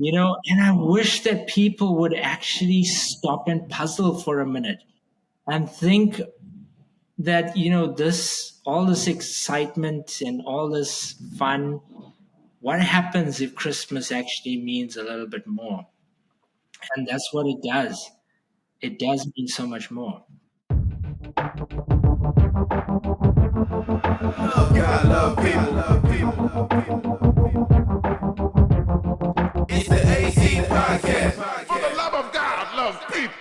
And I wish that people would actually stop and puzzle for a minute and think that, all this excitement and all this fun, what happens if Christmas actually means a little bit more? And that's what it does. It does mean so much more. Love God, love people, love people, love people, love people. It's the AC Podcast. For the love of God, love people.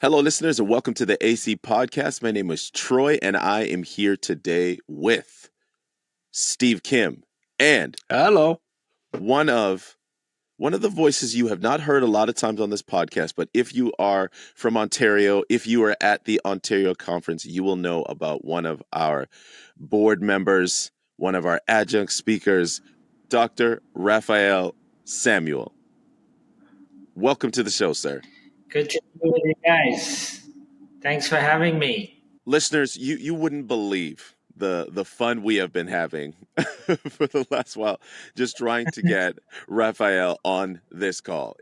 Hello, listeners, and welcome to the AC Podcast. My name is Troy, and I am here today with Steve Kim and Hello. one of the voices you have not heard a lot of times on this podcast, but if you are from Ontario, if you are at the Ontario conference, you will know about one of our board members, one of our adjunct speakers, Dr. Raphael Samuel. Welcome to the show, sir. Good to be with you guys. Thanks for having me. Listeners, you wouldn't believe the fun we have been having for the last while, just trying to get Raphael on this call.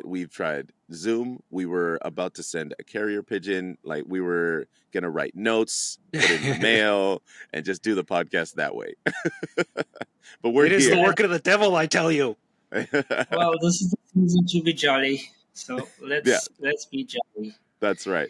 We've tried Zoom. We were about to send a carrier pigeon. Like, we were going to write notes, put it in the mail, and just do the podcast that way. But we're here. It is the work of the devil, I tell you. Well, this is the season to be jolly. So let's be jolly. That's right.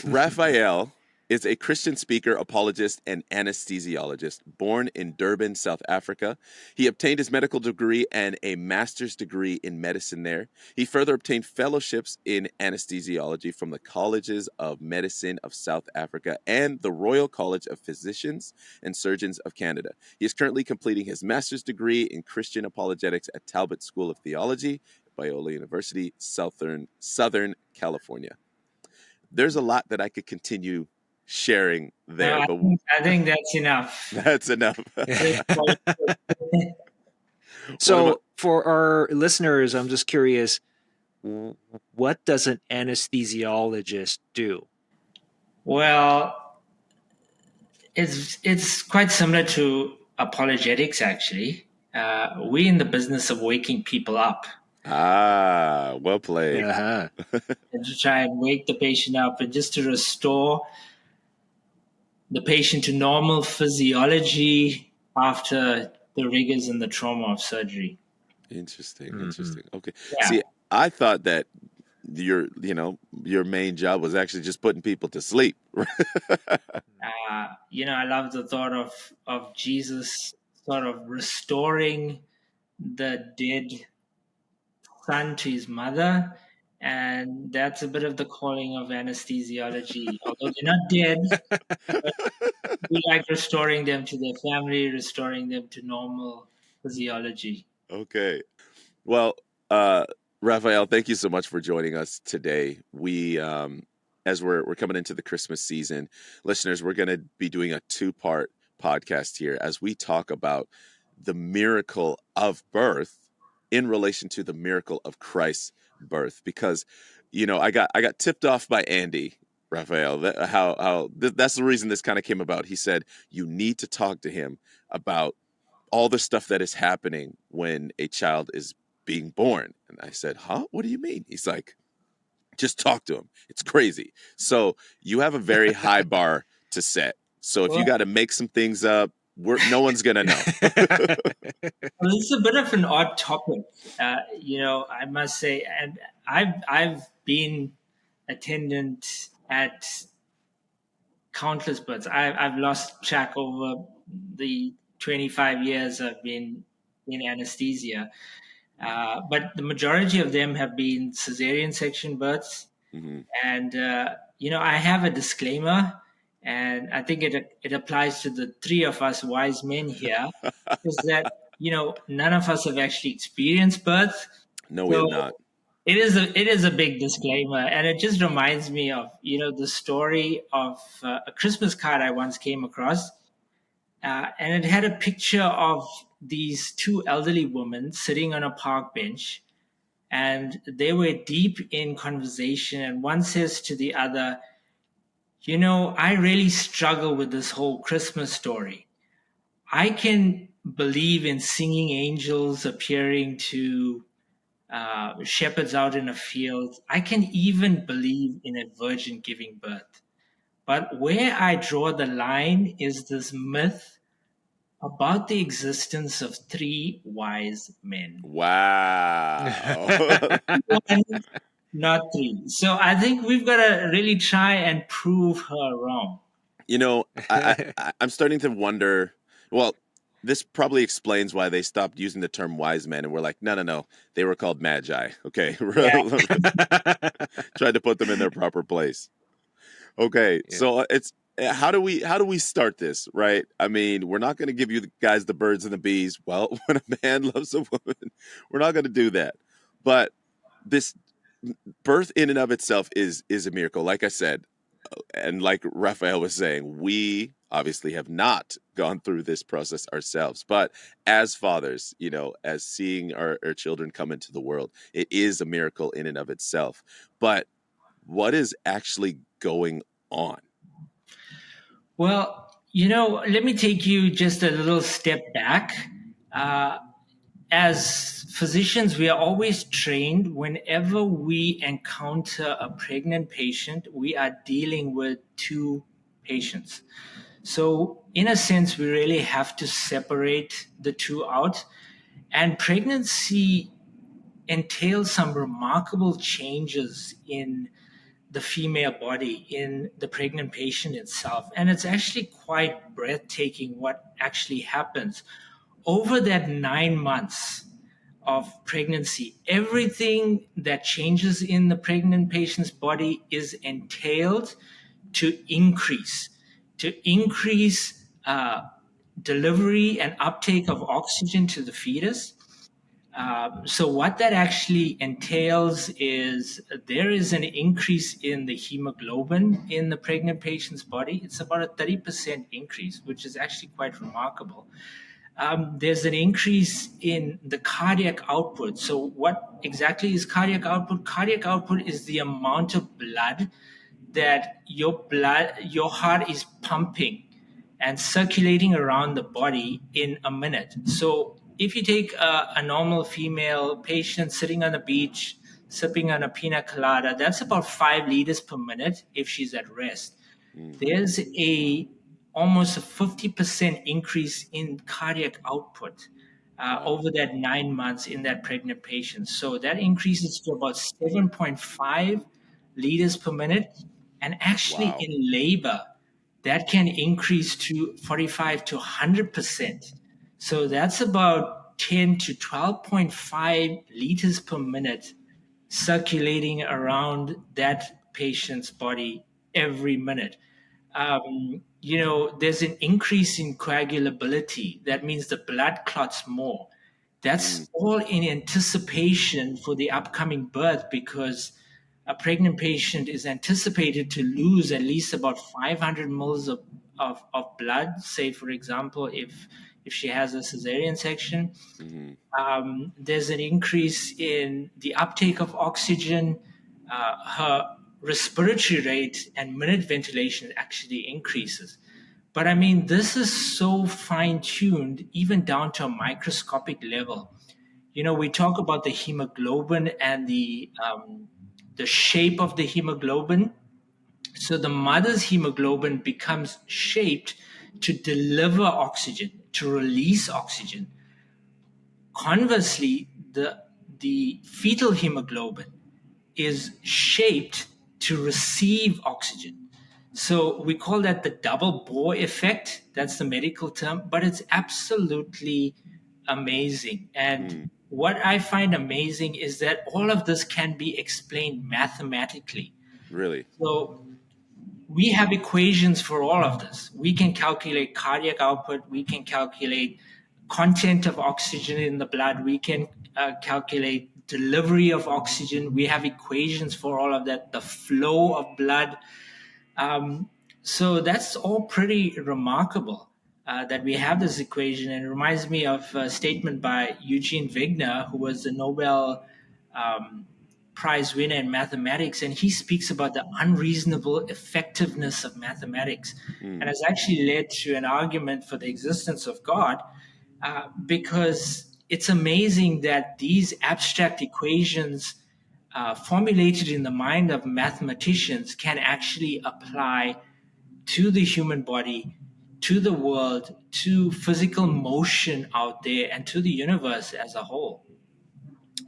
Raphael is a Christian speaker, apologist, and anesthesiologist. Born in Durban, South Africa, he obtained his medical degree and a master's degree in medicine there. He further obtained fellowships in anesthesiology from the Colleges of Medicine of South Africa and the Royal College of Physicians and Surgeons of Canada. He is currently completing his master's degree in Christian apologetics at Talbot School of Theology, Biola University, Southern California. There's a lot that I could continue sharing there, but I think that's enough. That's enough. So for our listeners, I'm just curious, what does an anesthesiologist do? Well, it's quite similar to apologetics, actually. We're in the business of waking people up. Well played. Uh-huh. And to try and wake the patient up and just to restore the patient to normal physiology after the rigors and the trauma of surgery. Interesting. Okay. Yeah. See, I thought that your main job was actually just putting people to sleep. I love the thought of Jesus sort of restoring the dead son to his mother, and that's a bit of the calling of anesthesiology. Although they're not dead, but we like restoring them to their family, restoring them to normal physiology. Okay. Well, Raphael, thank you so much for joining us today. We, as we're coming into the Christmas season, listeners, we're going to be doing a 2-part podcast here as we talk about the miracle of birth in relation to the miracle of Christ's birth, because I got tipped off by Andy, Raphael, that's the reason this kind of came about. He said you need to talk to him about all the stuff that is happening when a child is being born. And I said, huh? What do you mean? He's like, just talk to him. It's crazy. So you have a very high bar to set. So if you got to make some things up, no one's going to know. Well, it's a bit of an odd topic, I must say. And I've been attendant at countless births. I've lost track over the 25 years I've been in anesthesia. But the majority of them have been cesarean section births. Mm-hmm. And, I have a disclaimer. And I think it applies to the three of us wise men here, is that, none of us have actually experienced birth. No, we have not. It is a big disclaimer. And it just reminds me of, the story of a Christmas card I once came across. And it had a picture of these two elderly women sitting on a park bench. And they were deep in conversation. And one says to the other, I really struggle with this whole Christmas story. I can believe in singing angels appearing to shepherds out in a field. I can even believe in a virgin giving birth. But where I draw the line is this myth about the existence of three wise men. Wow. One, not three. So I think we've got to really try and prove her wrong. You know, I'm starting to wonder. Well, this probably explains why they stopped using the term wise men, and we're like, no, they were called magi. Okay, Yeah. tried to put them in their proper place. Okay, Yeah. so it's how do we start this, right? I mean, we're not going to give you guys the birds and the bees. Well, when a man loves a woman, we're not going to do that. But this birth in and of itself is a miracle. Like I said, and like Raphael was saying, we obviously have not gone through this process ourselves. But as fathers, you know, as seeing our children come into the world, it is a miracle in and of itself. But what is actually going on? Well, let me take you just a little step back. As physicians, we are always trained whenever we encounter a pregnant patient, we are dealing with two patients. So, in a sense, we really have to separate the two out. And pregnancy entails some remarkable changes in the female body, in the pregnant patient itself. And it's actually quite breathtaking what actually happens. Over that 9 months of pregnancy, everything that changes in the pregnant patient's body is entailed to increase delivery and uptake of oxygen to the fetus. So what that actually entails is there is an increase in the hemoglobin in the pregnant patient's body. It's about a 30% increase, which is actually quite remarkable. There's an increase in the cardiac output. So what exactly is cardiac output? Cardiac output is the amount of blood that your heart is pumping and circulating around the body in a minute. So if you take a normal female patient sitting on the beach, sipping on a pina colada, that's about 5 liters per minute if she's at rest. There's almost a 50% increase in cardiac output over that 9 months in that pregnant patient. So that increases to about 7.5 liters per minute. And actually, Wow. in labor, that can increase to 45 to 100%. So that's about 10 to 12.5 liters per minute circulating around that patient's body every minute. There's an increase in coagulability. That means the blood clots more. That's all in anticipation for the upcoming birth, because a pregnant patient is anticipated to lose at least about 500 mils of blood, say, for example, if she has a cesarean section. There's an increase in the uptake of oxygen. Her respiratory rate and minute ventilation actually increases. But I mean, this is so fine tuned, even down to a microscopic level. We talk about the hemoglobin and the shape of the hemoglobin. So the mother's hemoglobin becomes shaped to deliver oxygen, to release oxygen. Conversely, the fetal hemoglobin is shaped to receive oxygen. So we call that the double Bohr effect. That's the medical term, but it's absolutely amazing. And what I find amazing is that all of this can be explained mathematically. Really? So we have equations for all of this. We can calculate cardiac output. We can calculate content of oxygen in the blood. We can calculate delivery of oxygen. We have equations for all of that, the flow of blood. So that's all pretty remarkable that we have this equation. And it reminds me of a statement by Eugene Wigner, who was the Nobel Prize winner in mathematics, and he speaks about the unreasonable effectiveness of mathematics, and has actually led to an argument for the existence of God, because it's amazing that these abstract equations formulated in the mind of mathematicians can actually apply to the human body, to the world, to physical motion out there, and to the universe as a whole.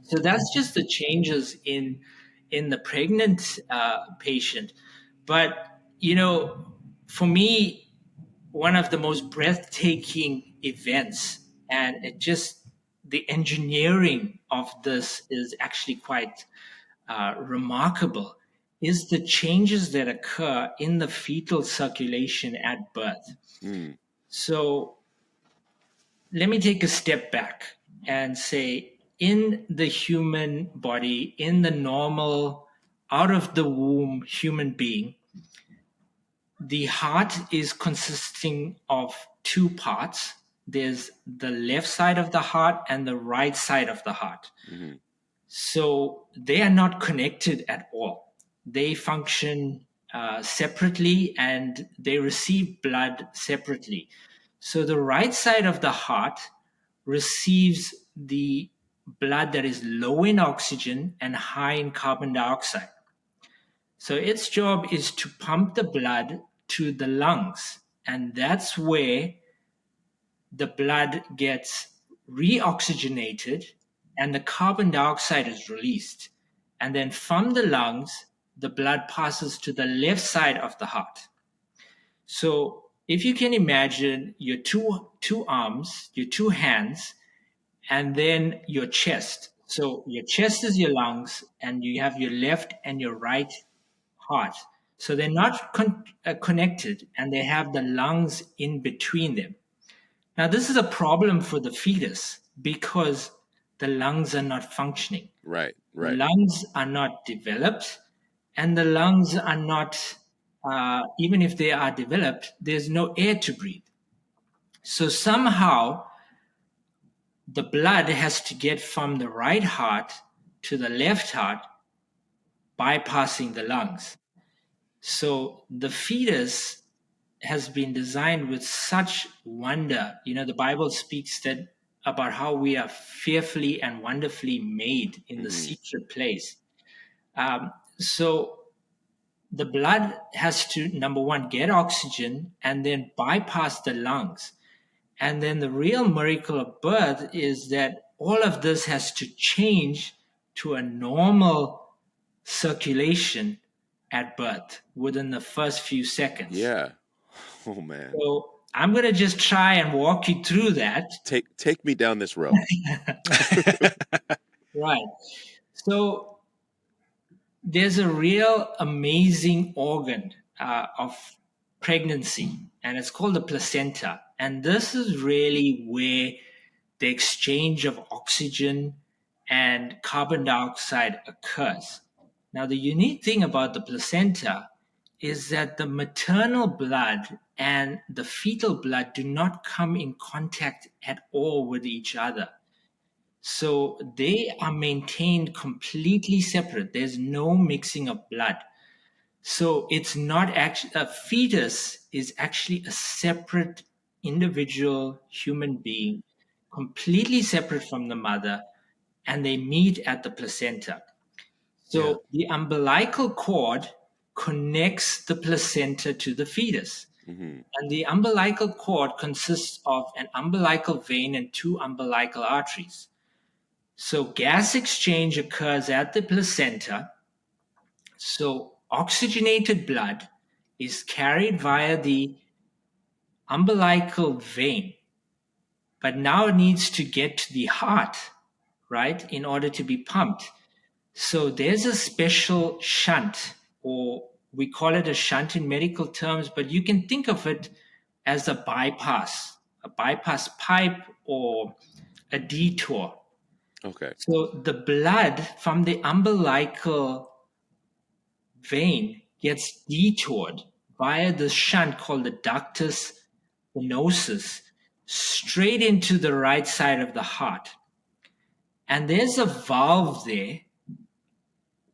So that's just the changes in the pregnant patient. But for me, one of the most breathtaking events, and the engineering of this is actually quite remarkable, is the changes that occur in the fetal circulation at birth. So let me take a step back and say, in the human body, in the normal, out of the womb human being, the heart is consisting of two parts. There's the left side of the heart and the right side of the heart. So they are not connected at all. They function separately, and they receive blood separately. So the right side of the heart receives the blood that is low in oxygen and high in carbon dioxide. So its job is to pump the blood to the lungs, and that's where the blood gets reoxygenated and the carbon dioxide is released. And then from the lungs, the blood passes to the left side of the heart. So if you can imagine your two arms, your two hands, and then your chest. So your chest is your lungs, and you have your left and your right heart. So they're not connected, and they have the lungs in between them. Now, this is a problem for the fetus because the lungs are not functioning. Right. The lungs are not developed, and the lungs are not, even if they are developed, there's no air to breathe. So somehow the blood has to get from the right heart to the left heart, bypassing the lungs. So the fetus has been designed with such wonder. The Bible speaks about how we are fearfully and wonderfully made in the secret place. So the blood has to, number one, get oxygen and then bypass the lungs. And then the real miracle of birth is that all of this has to change to a normal circulation at birth within the first few seconds. Yeah. Oh, man. So I'm going to just try and walk you through that. Take me down this road. Right. So there's a real amazing organ of pregnancy, and it's called the placenta. And this is really where the exchange of oxygen and carbon dioxide occurs. Now, the unique thing about the placenta is that the maternal blood and the fetal blood do not come in contact at all with each other. So they are maintained completely separate. There's no mixing of blood. So it's not actually, a fetus is actually a separate individual human being, completely separate from the mother, and they meet at the placenta. So the umbilical cord connects the placenta to the fetus. And the umbilical cord consists of an umbilical vein and two umbilical arteries. So gas exchange occurs at the placenta. So oxygenated blood is carried via the umbilical vein, but now it needs to get to the heart, right, in order to be pumped. So there's a special shunt, or we call it a shunt in medical terms, but you can think of it as a bypass pipe or a detour. Okay. So the blood from the umbilical vein gets detoured via the shunt called the ductus venosus straight into the right side of the heart. And there's a valve there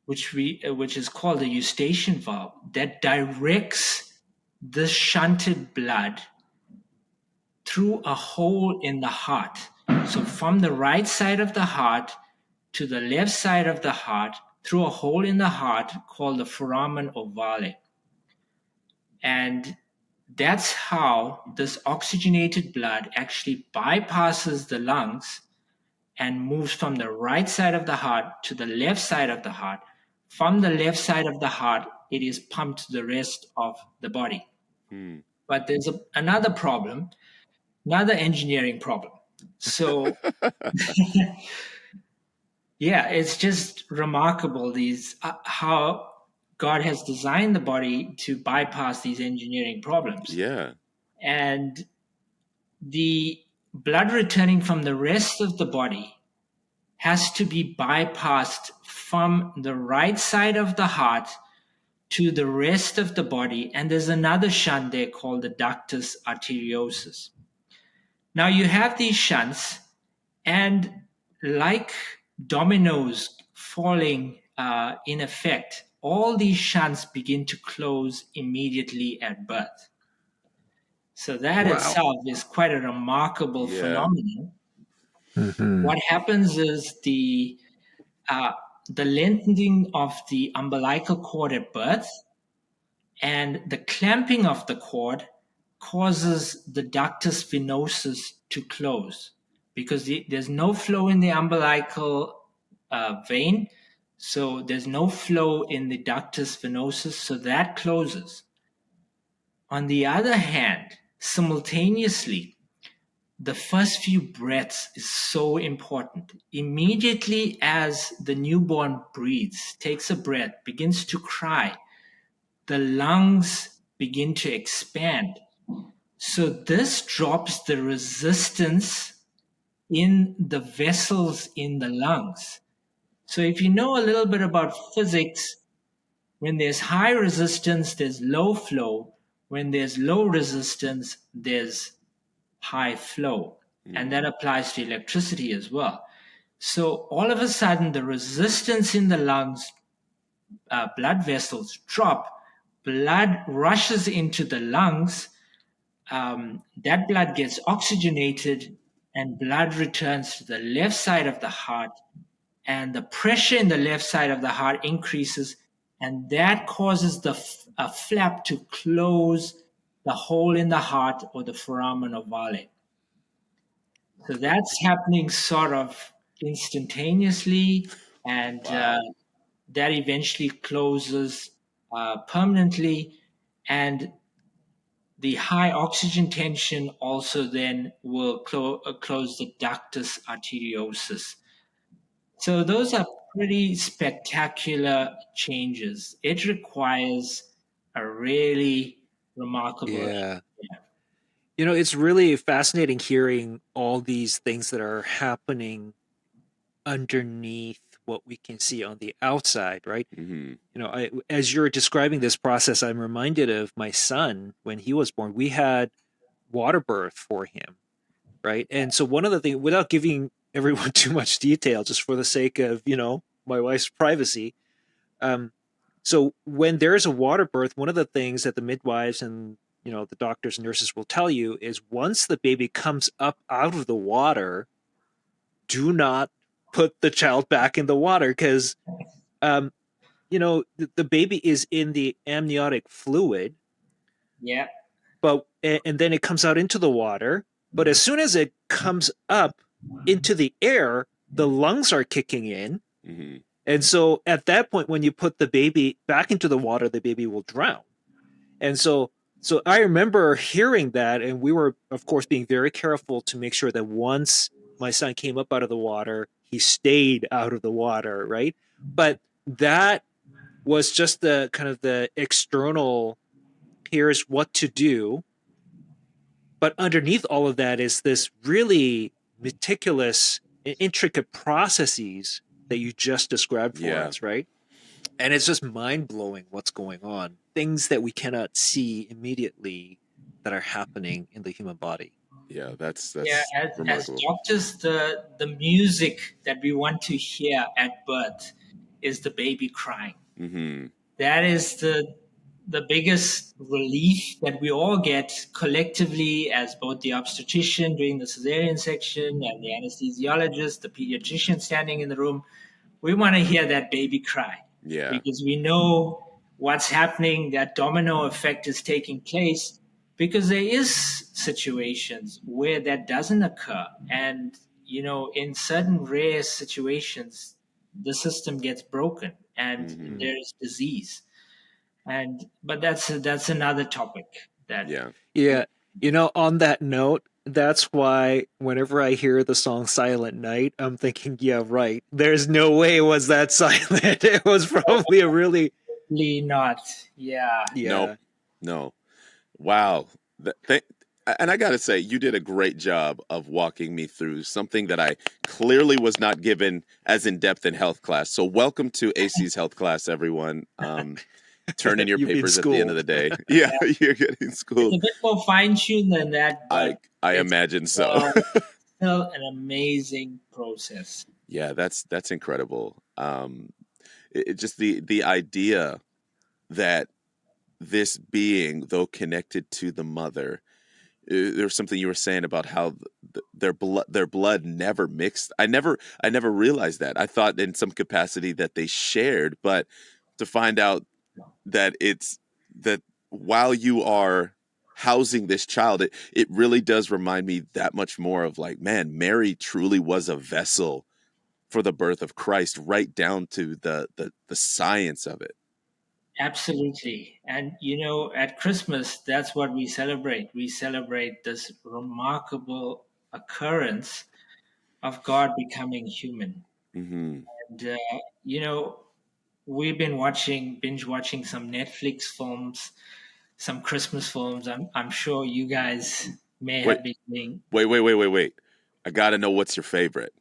which is called the eustachian valve, that directs the shunted blood through a hole in the heart. So from the right side of the heart to the left side of the heart, through a hole in the heart called the foramen ovale. And that's how this oxygenated blood actually bypasses the lungs and moves from the right side of the heart to the left side of the heart. From the left side of the heart, it is pumped to the rest of the body. But there's another problem, another engineering problem. So, yeah, it's just remarkable how God has designed the body to bypass these engineering problems. Yeah. And the blood returning from the rest of the body has to be bypassed from the right side of the heart to the rest of the body. And there's another shunt there called the ductus arteriosus. Now you have these shunts, and like dominoes falling in effect, all these shunts begin to close immediately at birth. So that itself is quite a remarkable phenomenon. Mm-hmm. What happens is the lengthening of the umbilical cord at birth and the clamping of the cord causes the ductus venosus to close because there's no flow in the umbilical vein, so there's no flow in the ductus venosus, so that closes. On the other hand, simultaneously, the first few breaths is so important. Immediately as the newborn breathes, takes a breath, begins to cry, the lungs begin to expand. So this drops the resistance in the vessels in the lungs. So if you know a little bit about physics, when there's high resistance, there's low flow. When there's low resistance, there's high flow. And that applies to electricity as well. So all of a sudden, the resistance in the lungs, blood vessels drop, blood rushes into the lungs, that blood gets oxygenated, and blood returns to the left side of the heart, and the pressure in the left side of the heart increases, and that causes a flap to close the hole in the heart or the foramen ovale. So that's happening sort of instantaneously, and that eventually closes permanently. And the high oxygen tension also then will close the ductus arteriosus. So those are pretty spectacular changes. It requires a really remarkable. Yeah. You know, it's really fascinating hearing all these things that are happening underneath what we can see on the outside, right? Mm-hmm. You know, as you're describing this process, I'm reminded of my son when he was born. We had water birth for him, right? And so one of the things, without giving everyone too much detail, just for the sake of, you know, my wife's privacy, so when there's a water birth, one of the things that the midwives and, you know, the doctors and nurses will tell you is once the baby comes up out of the water, do not put the child back in the water because, you know, the baby is in the amniotic fluid. Yeah. But and then it comes out into the water. But as soon as it comes up into the air, the lungs are kicking in. Mm-hmm. And so at that point, when you put the baby back into the water, the baby will drown. And so I remember hearing that, and we were, of course, being very careful to make sure that once my son came up out of the water, he stayed out of the water, right? But that was just the kind of the external, here's what to do. But underneath all of that is this really meticulous, intricate processes that you just described for us, right? And it's just mind-blowing what's going on. Things that we cannot see immediately that are happening in the human body. Yeah, that's as doctors, the music that we want to hear at birth is the baby crying. Mm-hmm. That is the biggest relief that we all get collectively, as both the obstetrician doing the cesarean section and the anesthesiologist, the pediatrician standing in the room. We want to hear that baby cry, Yeah. because we know what's happening, that domino effect is taking place, because there is situations where that doesn't occur. And, in certain rare situations, the system gets broken and Mm-hmm. there's disease. But that's another topic that Yeah. Yeah. On that note, that's why whenever I hear the song Silent Night, I'm thinking, yeah, right. There's no way it was that silent. It was probably a really, really not. Yeah. yeah. No. Wow. And I got to say, you did a great job of walking me through something that I clearly was not given as in depth in health class. So, welcome to AC's health class, everyone. Turn in your You've been papers at the end of the schooled. day. Yeah, you're getting It's schooled. a bit more fine-tuned than that, but I it's imagine so. still an amazing process. Yeah, that's incredible. Just the idea that this being, though connected to the mother, there's something you were saying about how their blood never mixed. I never realized that. I thought in some capacity that they shared, but to find out that it's that while you are housing this child, it really does remind me that much more of like, man, Mary truly was a vessel for the birth of Christ, right down to the science of it. Absolutely. And at Christmas, that's what we celebrate. We celebrate this remarkable occurrence of God becoming human. Mm-hmm. And we've been binge watching some Netflix films, some Christmas films. I'm sure you guys may Wait, have been doing. wait. I got to know what's your favorite.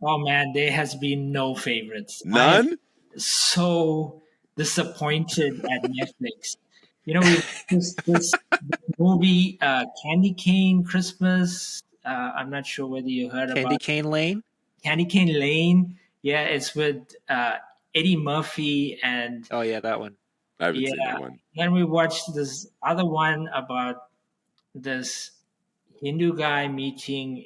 Oh man, there has been no favorites. I am None? so disappointed at Netflix. We this movie, Candy Cane Christmas. I'm not sure whether you heard Candy about Cane Lane? Candy Cane Lane. Yeah, it's with Eddie Murphy and Oh, yeah, that one. I haven't seen yeah. that one. Then we watched this other one about this Hindu guy meeting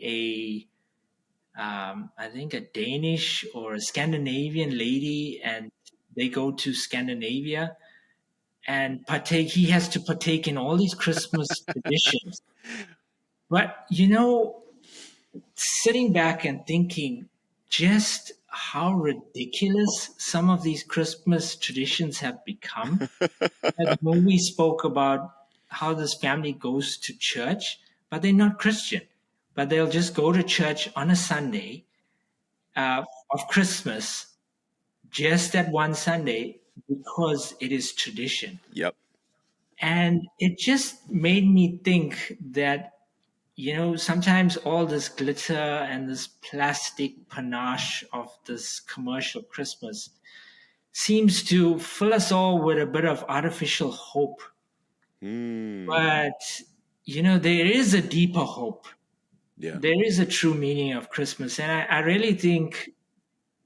I think a Danish or a Scandinavian lady, and they go to Scandinavia and partake. He has to partake in all these Christmas traditions. But sitting back and thinking just how ridiculous some of these Christmas traditions have become. The movie spoke about how this family goes to church, but they're not Christian. But they'll just go to church on a Sunday of Christmas, just that one Sunday, because it is tradition. Yep. And it just made me think that, sometimes all this glitter and this plastic panache of this commercial Christmas seems to fill us all with a bit of artificial hope. But, there is a deeper hope. Yeah. There is a true meaning of Christmas. And I really think,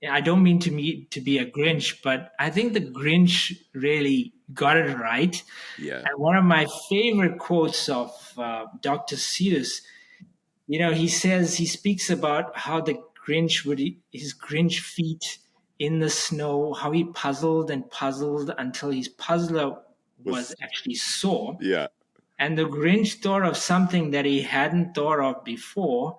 I don't mean to be a Grinch, but I think the Grinch really got it right. Yeah. And one of my favorite quotes of Dr. Seuss, he speaks about how the Grinch his Grinch feet in the snow, how he puzzled and puzzled until his puzzler was actually sore. Yeah. And the Grinch thought of something that he hadn't thought of before.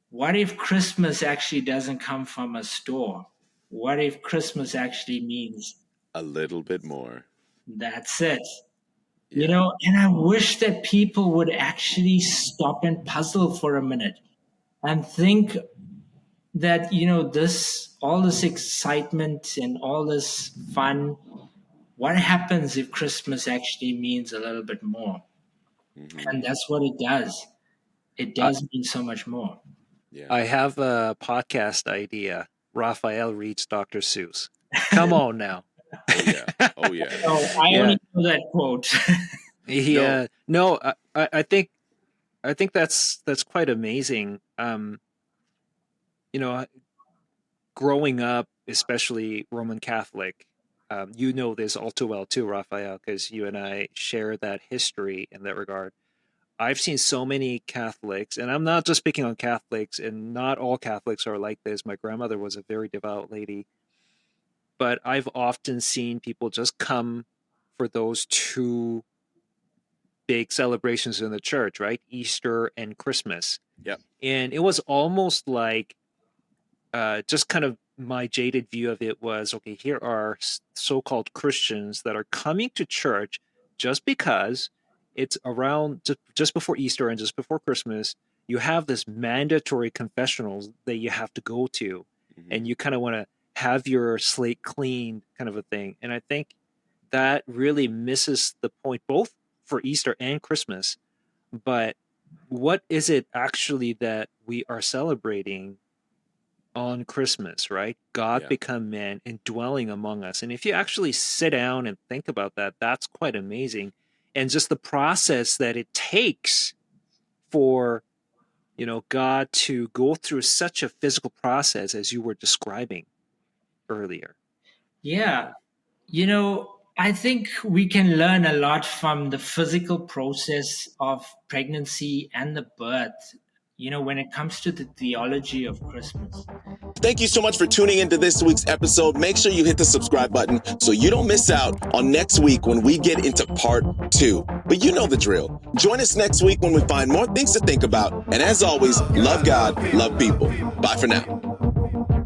What if Christmas actually doesn't come from a store? What if Christmas actually means A little bit more. that's it? Yeah. And I wish that people would actually stop and puzzle for a minute and think that, all this excitement and all this fun, what happens if Christmas actually means a little bit more? Mm-hmm. And that's what it does. It does mean so much more. Yeah. I have a podcast idea. Raphael reads Dr. Seuss. Come on now. Oh yeah. Oh yeah. Oh, I Yeah. only know that quote. Yeah. No, I think that's quite amazing. Growing up especially Roman Catholic. You know this all too well too, Raphael, because you and I share that history in that regard. I've seen so many Catholics, and I'm not just picking on Catholics, and not all Catholics are like this. My grandmother was a very devout lady, but I've often seen people just come for those two big celebrations in the church, right? Easter and Christmas. Yep. And it was almost like just kind of my jaded view of it was, okay, here are so-called Christians that are coming to church just because it's around just before Easter and just before Christmas. You have this mandatory confessionals that you have to go to, and you kind of want to have your slate clean, kind of a thing. And I think that really misses the point, both for Easter and Christmas. But what is it actually that we are celebrating on Christmas, right? God become man and dwelling among us. And if you actually sit down and think about that, that's quite amazing. And just the process that it takes for, God to go through such a physical process as you were describing earlier. Yeah. I think we can learn a lot from the physical process of pregnancy and the birth, when it comes to the theology of Christmas. Thank you so much for tuning into this week's episode. Make sure you hit the subscribe button so you don't miss out on next week when we get into part 2. But you know the drill. Join us next week when we find more things to think about. And as always, love God, love people. Bye for now.